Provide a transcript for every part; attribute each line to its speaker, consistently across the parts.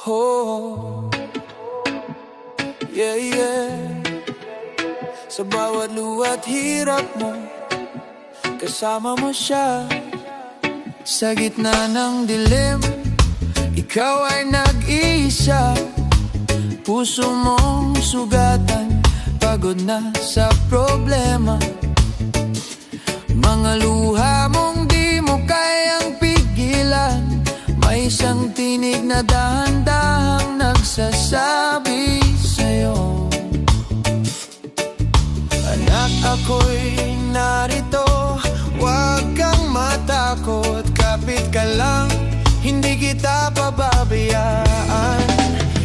Speaker 1: Oh, yeah, yeah. Sa bawat luwa't hirap mo, kasama mo siya. Sa gitna ng dilim, ikaw ay nag-iisa. Puso mong sugatan, pagod na sa problema. Mga luha mong di mo kayang pigilan. May isang tinig na dahan-dahang nagsasabi sa'yo, anak, ako'y narito. Huwag kang matakot, kapit ka lang, hindi kita pababayaan.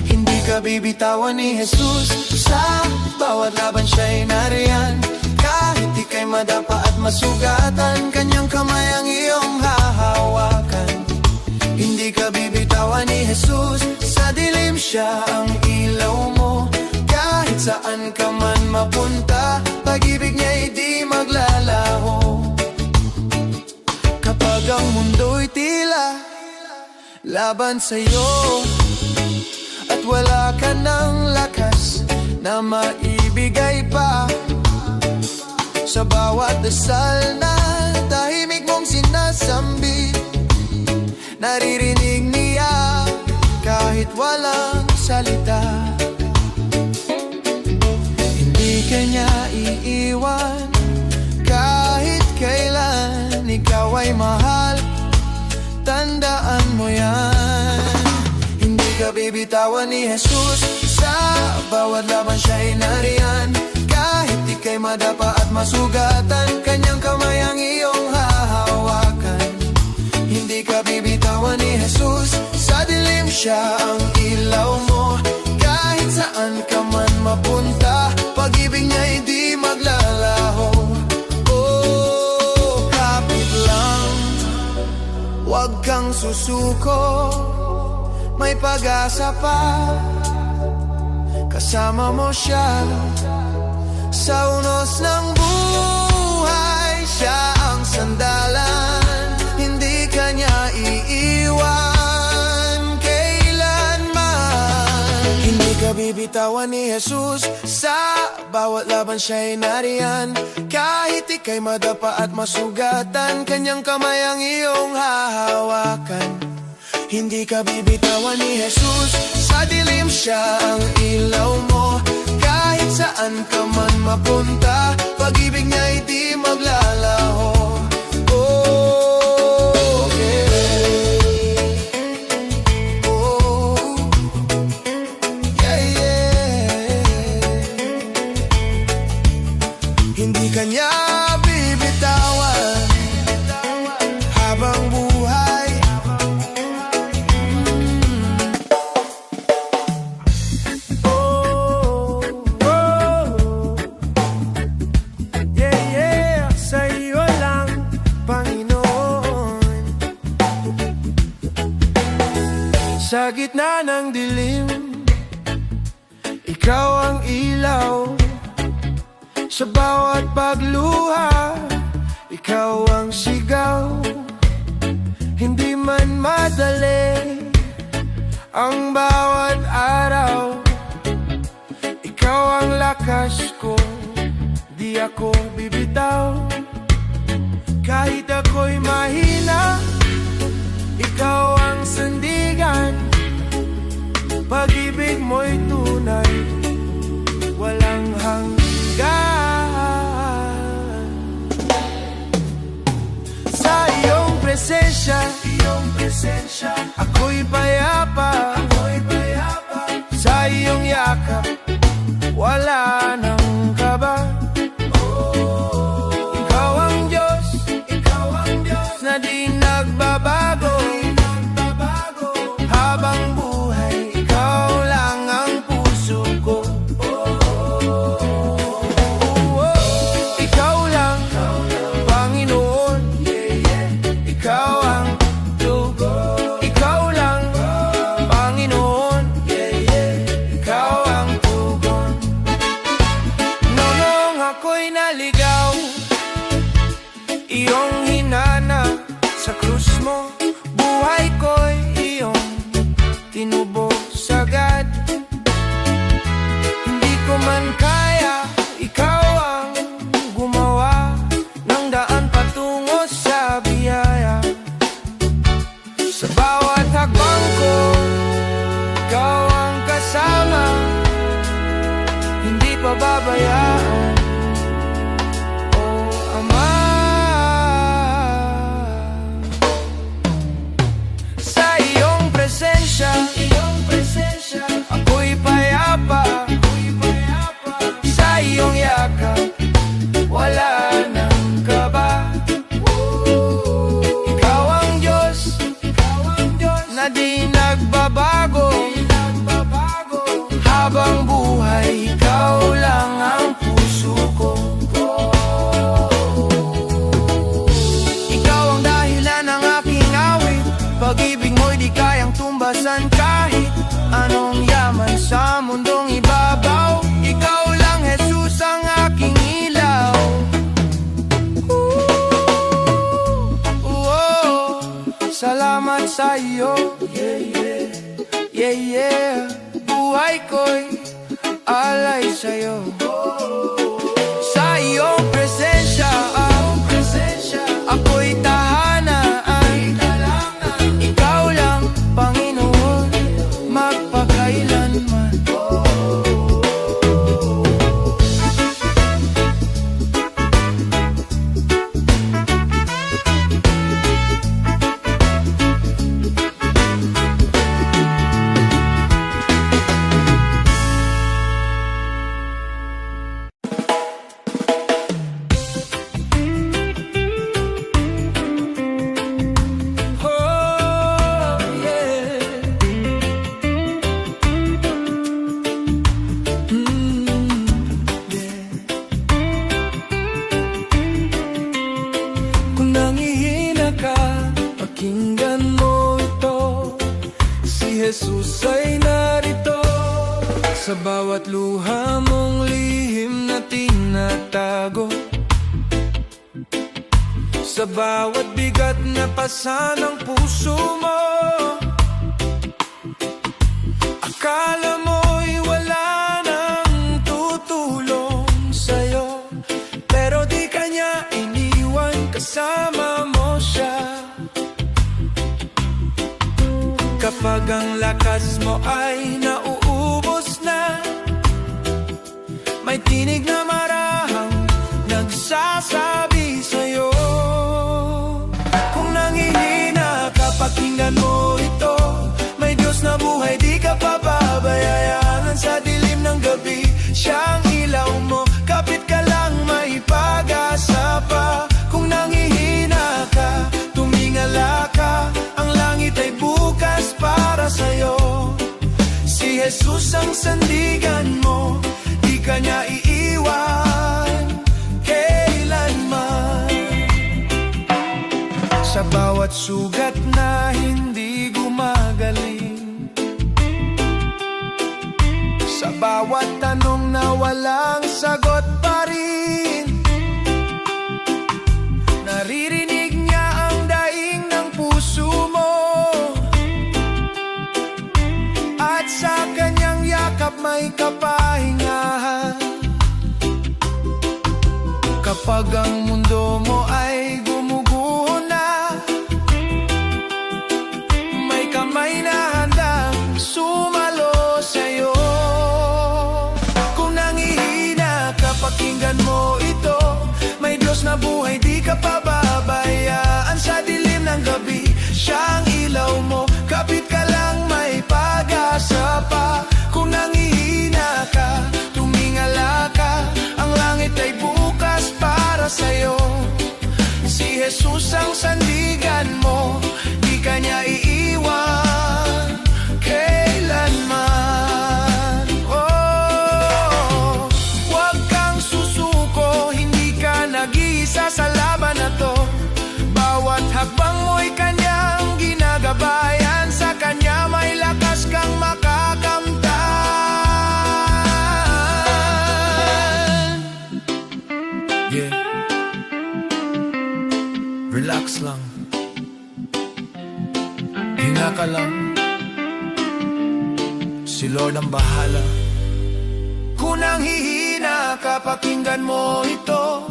Speaker 1: Hindi ka bibitawan ni Jesus, sa bawat laban siya'y nariyan. Kahit ika'y madapa at masugatan, kanyang kamay ang iyong hahawakan. Hindi ka bibitawan ni Jesus, sa dilim siya ang ilaw mo. Kahit saan ka man mapunta, pag-ibig niya'y di maglalaho. Kapag ang mundo'y tila laban sa'yo, at wala ka ng lakas na maibigay pa, sa bawat dasal na tahimik mong sinasambi, naririnig niya kahit walang salita. Hindi ka niya iiwan kahit kailan. Ikaw ay mahal, tandaan mo yan. Hindi ka bibitawan ni Jesus, sa bawat laban siya'y nariyan. Kahit ika'y madapa at masugatan, kanyang kamay ang iyong hahawakan. Hindi ka bibitawan ni Jesus, sa dilim siya ang ilaw mo. Kahit saan ka man mapunta, pag-ibig niya'y di maglalaho. Oh, kapit lang, huwag kang susuko, may pag-asa pa. Kasama mo siya sa unos ng buhay, siya ang sandalan. Hindi ka niya iiwan kailanman. Hindi ka bibitawan ni Jesus, sa bawat laban siya'y nariyan. Kahit ika'y madapa at masugatan, kanyang kamay ang iyong hahawakan. Hindi ka bibitawan ni Jesus, sa dilim siya ang ilaw mo. Kahit saan ka man mapunta, pag-ibig niya'y di maglalaho. Oh, yeah. Oh, yeah, yeah. Hindi ka niya bibitawan habang buhay. Sa gitna ng dilim, ikaw ang ilaw. Sa bawat pagluha, ikaw ang sigaw. Hindi man madali ang bawat araw, ikaw ang lakas ko, di ako bibitaw. Kahit ako'y mahina, ikaw ang sandigan. Pag-ibig mo'y tunay, walang hanggan. Sa iyong presensya, ako'y payapa. Sa iyong yakap, wala nang kaba. Ikaw ang Diyos na di nagbabago. Habang ikaw ang gumawa ng daan patungo sa biyaya. Sa bawat hakbang ko, ikaw ang kasama, hindi pababayaan. Oh Ama, sa iyong presensya, ako'y payapa. Sa iyong yakap, wala nang kaba. Ikaw ang Diyos na di nagbabago. Habang buhay, ikaw lang ang puso ko. Ikaw ang dahilan ng aking awit. Pag-ibig mo'y di kayang tumbasan kahit anong yaman sa mundong ibabaw. Ikaw lang, Jesus, ang aking ilaw. Salamat sa iyo, yeah, yeah. Buhay ko'y alay sa'yo. Sa iyong presensya, ako'y tahanan. Ikaw lang, Panginoon, magpakailanman. Pakinggan mo ito, si Jesus ay narito. Sa bawat luha mong lihim na tinatago, sa bawat bigat na pasa ng puso mo. Akala mo'y wala nang tutulong sa'yo, pero di kanya iniwan, kasama mo siya. Kapag ang lakas mo ay nauubos na, may tinig na marahang nagsasabi sa'yo. Kung nangihina ka, pakinggan mo ito. May Diyos na buhay, di ka pababayaan. Sa dilim ng gabi, siya ang ilaw mo. Kapit ka lang, may pag-asa pa. Kung nangihina ka, tumingala ka. Ang langit ay bukas para sa'yo. Si Jesus ang sandigan mo, di ka niya iiwan kailanman. Sa bawat sugat na hindi gumagaling, sa bawat tanong na walang sagot pa rin, naririnig niya ang daing ng puso mo. At sa kanyang yakap may kapahingahan. Kapag ang mundo mo ay gumuguho na, may kamay na handang sumalo sa'yo. Kung nangihina ka, pakinggan mo ito. May Diyos na buhay, di ka pababayaan. Sa dilim ng gabi, siya ang ilaw mo. Kapit ka lang, may pag-asa pa. Kung nangihina ka, tumingala ka. Ang langit ay bukas para sa'yo. Si Jesus ang sandigan mo, di ka niya iiwan kailanman. Oh, huwag kang susuko, hindi ka nag-iisa sa laban na to. Bawat hakbang mo'y kanyang ginagabayan. Sa kanya may lakas kang makakamtan. Yeah. Relax lang, hinga ka lang, si Lord ang bahala. Kung nanghihina mahihina ka, pakinggan mo ito.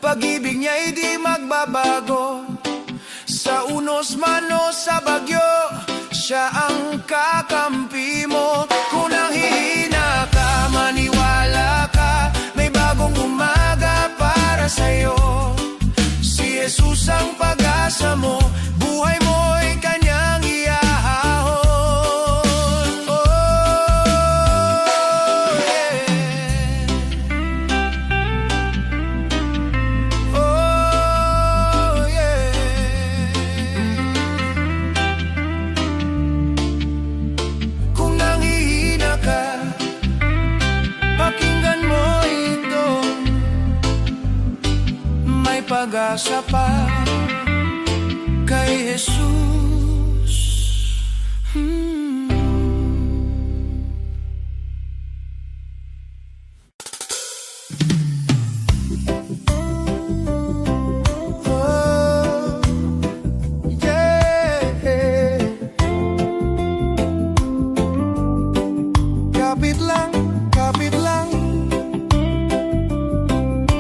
Speaker 1: Pag-ibig niya'y di magbabago. Sa unos man o sa bagyo, siya ang kakampi mo. Kung nanghihina ka, maniwala ka, may bagong umaga para sa'yo. Si Jesus ang pag-asa mo, buhay mo'y kanyang iahahon. Oh, yeah. Oh, yeah. Kung nanghihina ka, pakinggan mo ito. May pag-asa pa kay Jesus. Oh, yeah. Kapit lang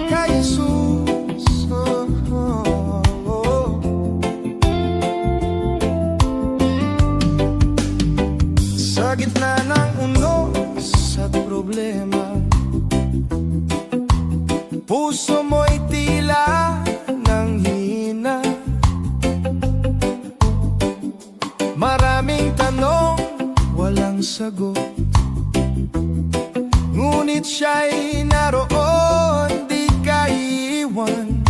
Speaker 1: kay Jesus. Oh, oh, oh. Sa gitna ng unos at problema, puso mo'y tila nanghina. Maraming tanong, walang sagot, ngunit siya'y naroon, di ka iiwan.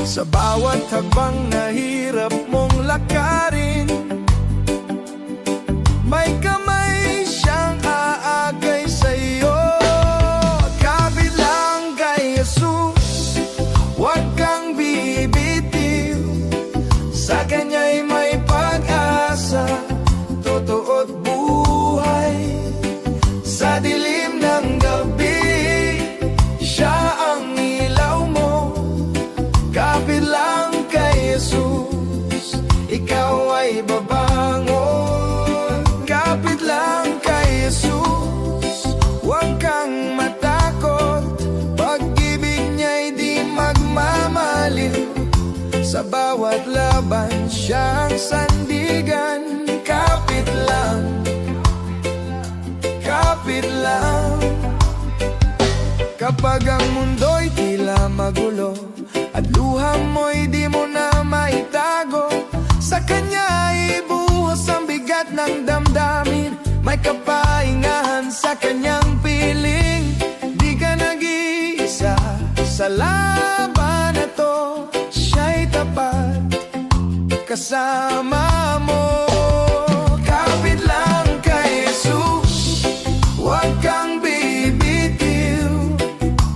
Speaker 1: Sa bawat hakbang na hirap mong lakarin, may kamay siyang aagay sa'yo. Kapit lang kay Jesus, huwag kang bibitiw. Sa kanya'y may pag-asa, totoo't buhay. Sa dilim ng gabi, siya ang ilaw mo. Kapit lang kay Jesus, ikaw ay babangon. Kapit lang kay Jesus, huwag kang matakot. Pag-ibig niya'y di magmamaliw. Sa bawat laban, siyang sandigan. Kapit lang, kapit lang. Kapag ang mundo'y tila magulo at luha mo'y di mo na maitago, sa kanya ibuhos ang bigat ng damdamin. May kapahingahan sa kanyang piling. Di ka nag-iisa sa laban na to, siya'y tapat kasama mo. Kapit lang kay Jesus, huwag kang bibitiw.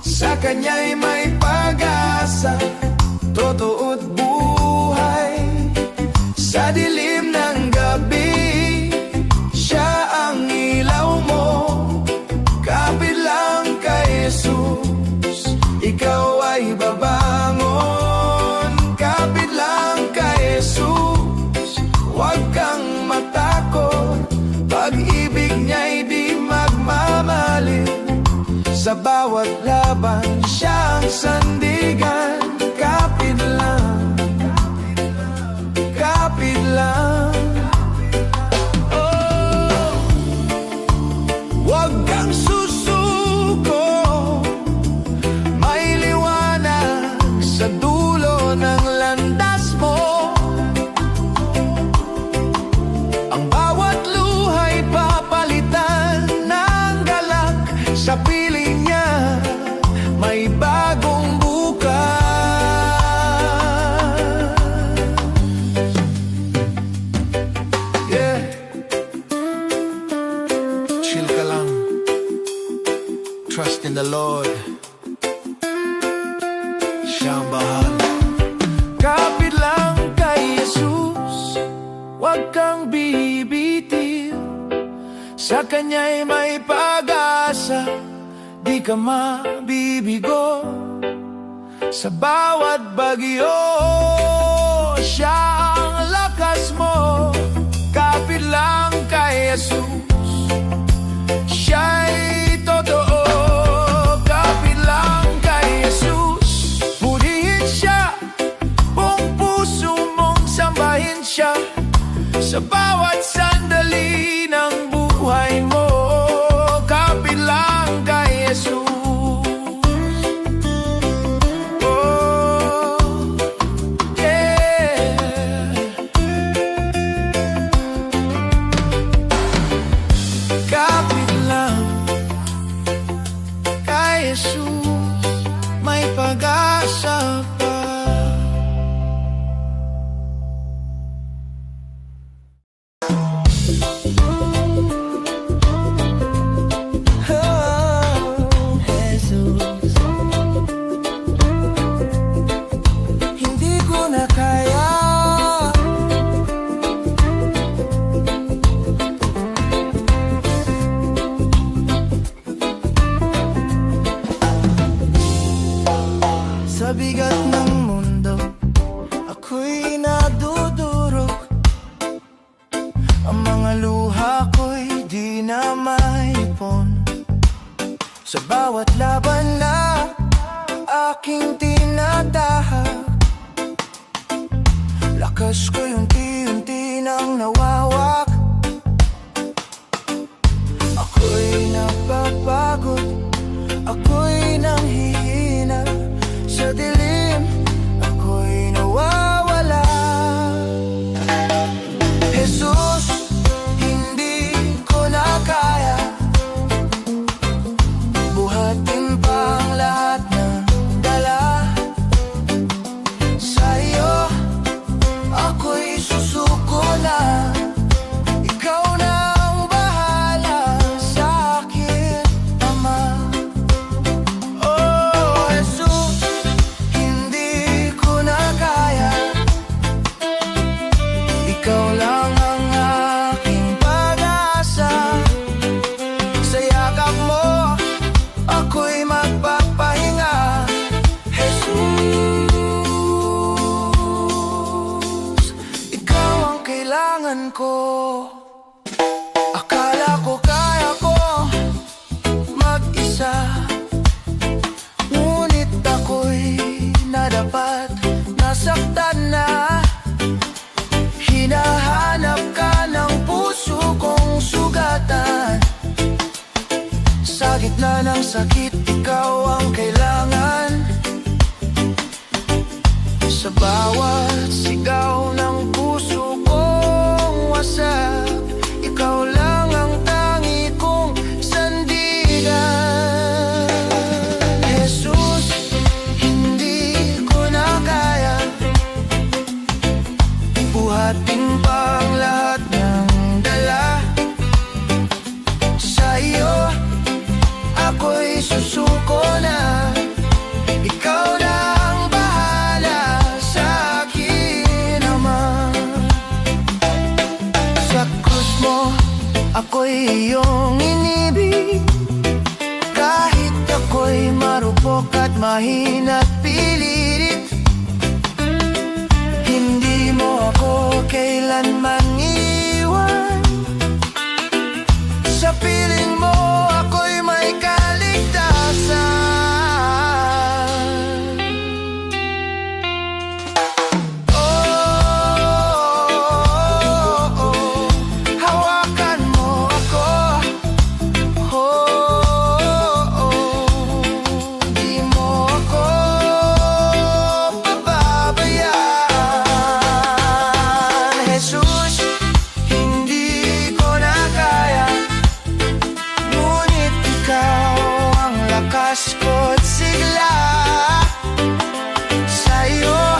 Speaker 1: Sa kanya'y may pag-asa, totoo't buhay. Sa dilim ng gabi, siya ang ilaw mo. Kapit lang kay Jesus, ikaw ay babangon. Kapit lang kay Jesus, huwag kang matakot. Pag-ibig niya'y di magmamaliw. Sa bawat laban, siyang sandigan. Kapit lang, kapit lang. Oh, huwag kang susuko. May liwanag sa dulo ng landas mo. Ang bawat luha'y papalitan ng galak. Sa piling niya may bagong bukas. Yeah. Chill ka lang. Trust in the Lord. Siya ang bahala. Kapit lang kay Jesus, huwag kang bibitiw. Sa kanya'y may pag-asa, di ka mabibigo. Sa bawat bagyo, siya ang lakas mo. Kapit lang kay Jesus, Sa bawat sandali ng buhay mo, kapit lang kay Jesus. May pag-asa pa. Oh, Jesus, hindi ko na kaya. Sa bigat ng mundo, ako'y nadudurog. Ang mga luha ko'y di na maipon. Sa bawat laban na aking tinatahak, lakas ko'y unti-unti nang nawawak. Ako'y napapagod, ako'y nanghihina. Sa dilim, ako'y nawawala. Jesus, hindi ko na kaya buhatin pa ang lahat ng dala. Sa'yo, ako'y susuko na. Ikaw na ang bahala sa akin, Ama. Oh, Jesus, ikaw lang ang aking pag-asa. Sa yakap mo, ako'y magpapahinga. Jesus, ikaw ang kailangan ko. Akala ko kaya ko mag-isa, ngunit ako'y nadapat, nasaktan na. Hinahanap ka ng puso kong sugatan. Sa gitna ng sakit, ikaw ang kailangan. Sa bawat sigaw ng puso kong wasak, ikaw lang ang tangi kong sandigan. Jesus, hindi ko na kaya buhatin pa ang lahat ng dala. Sa iyo, ako'y susuko na. Ikaw na ang bahala sa akin, Ama. Sa krus mo, ako'y iyong inibig. Kahit ako'y marupok at mahina't pilitit, hindi mo ako kailanman iwan. Sa piling mo, ako'y may kaligtasan. Oh, hawakan mo ako. Di mo ako pababayaan. Jesus, hindi ko na kaya, ngunit ikaw ang lakas ko't sigla. Sa'yo,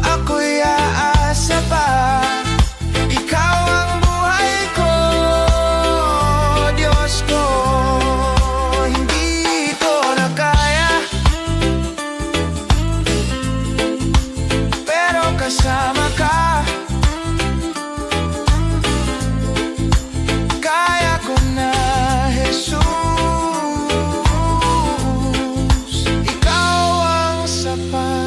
Speaker 1: ako'y aasa pa. Ikaw ang buhay ko, Diyos ko. Hindi ko na kaya, pero kasama ka. Kaya ko na, Jesus. Ikaw ang sapat.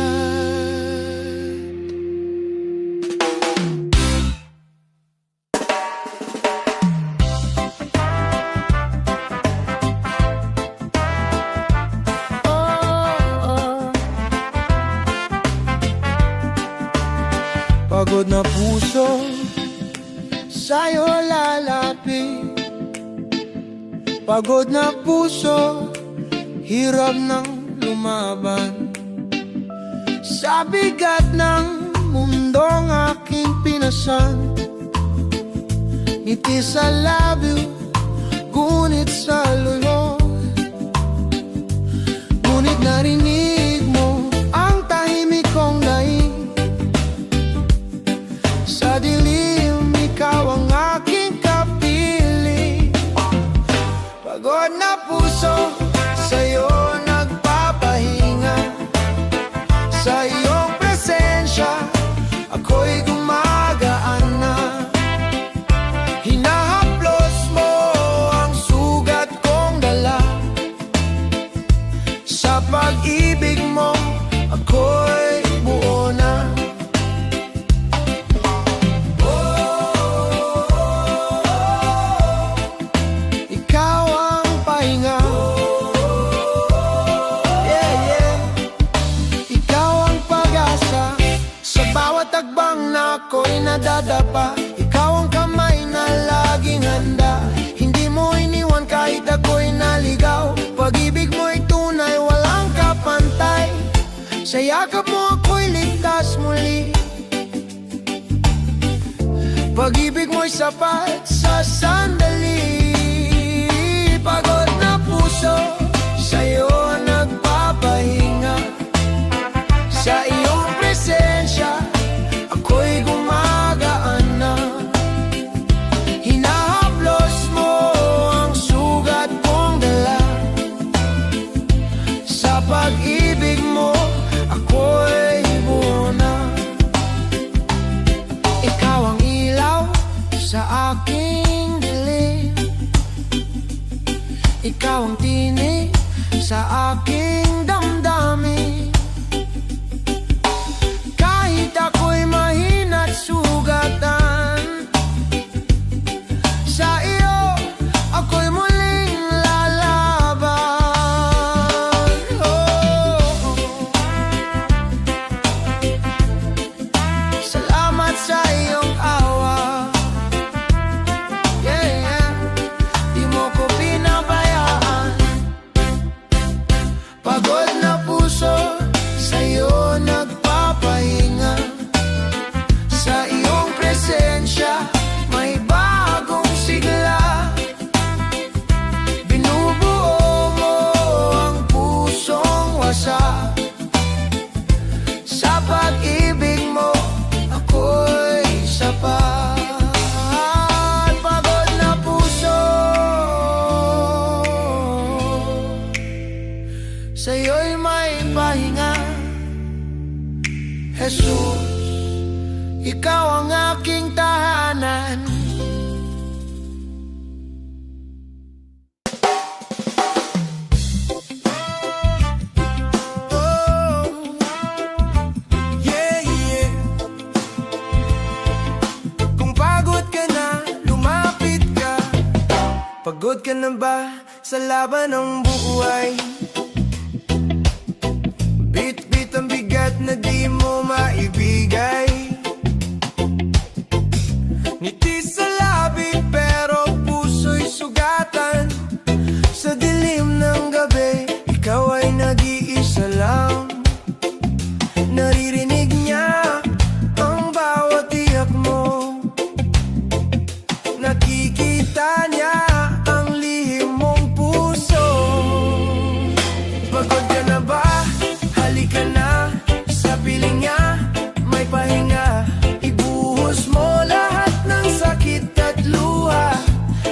Speaker 1: Pagod na puso, sa'yo lalapit. Pagod na puso, hirap ng lumaban sa bigat ng mundong aking pinasan. Ngiti sa labyo, ngunit sa luyo. Ngunit narinig mo ang tahimik kong daing. Sa dilim, ikaw ang aking kapiling. Pagod na puso, sa'yo nagpapahinga. Sa iyong presensya, ako'y gumagaan na. Hinahaplos mo ang sugat kong dala. Sa pag-ibig mo, ako'y buo na. Ikaw ang pahinga. Ikaw ang pag-asa. Sa bawat tagbang na ako'y nadadapa. Ikaw ang kamay na laging handa. Hindi mo iniwan kahit ako'y naligaw. Pag-ibig mo'y tunay, walang kapantay. Sa yakap mo ako'y ligtas muli. Pag-ibig mo'y sapat sa sandali. Pagod na puso, sa'yo nagpapahinga. Sa iyong presensya, ako'y gumagaan na. Hinahaplos mo ang sugat kong dala. Sa pag-ibig mo, ako'y buo na. Ikaw ang ilaw sa aking dilim. Ikaw ang tinig sa aking damdamin. Kahit ako'y mahina't sugatan, sa iyo ako'y muling lalaban. Salamat sa iyong awa. Di mo ko pinabayaan. Pagod na puso, sa'yo nagpapahinga. Sa iyong presensya, may bagong sigla. Binubuo mo ang pusong wasak. Sa pag-ibig mo, ako'y sapat. Pagod na puso, sa'yo'y may pahinga. Jesus, ikaw ang aking tahanan. Oh, yeah, yeah. Kung pagod ka na, lumapit ka. Pagod ka na ba sa laban ng buhay? Bit-bit ang bigat na di mo maibigay. Ngiti sa labi pero puso'y sugatan. Sa dilim ng gabi, ikaw ay nag-iisa lang. Naririnig niya ang bawat iyak mo. Nakikita niya ang lihim mong puso. Pagod ka na ba? Halika na sa piling niya, may pahinga. Ibuhos mo lahat ng sakit at luha.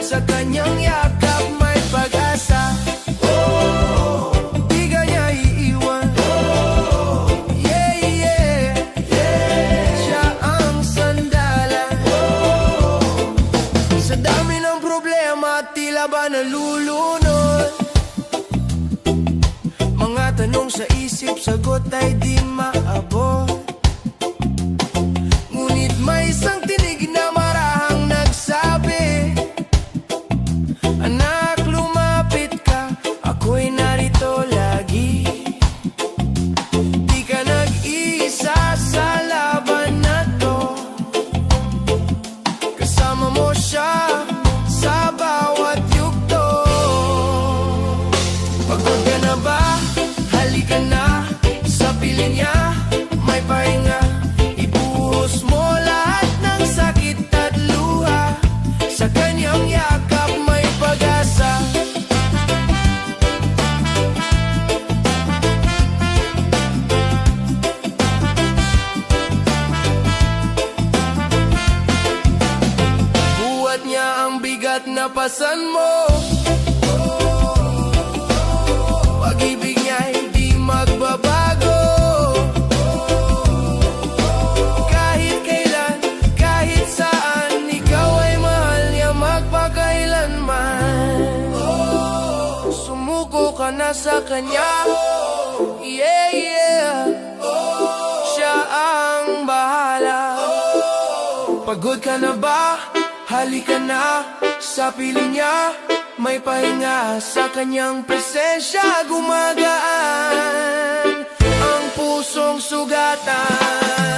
Speaker 1: Sa kanyang yakap may pag-asa. Oh, di ka niya iiwan. Oh, yeah, yeah, yeah. Siya ang sandalan. Oh, sa dami ng problema, tila ba nalulunod? Mga tanong sa isip, sagot ay di maabot. Ngunit may isang tinig na marahang nagsabi, anak, lumapit ka, ako'y narito lagi. Di ka nag-iisa sa laban na to. Kasama mo at napasan mo. Pag-ibig niya'y di magbabago. Kahit kailan, kahit saan, ikaw ay mahal niya magpakailanman. Sumuko ka na sa kanya. Yeah, yeah. Siya ang bahala. Pagod ka na ba? Halika na sa piling niya. May pahinga sa kanyang presensya. Gumagaan ang pusong sugatan.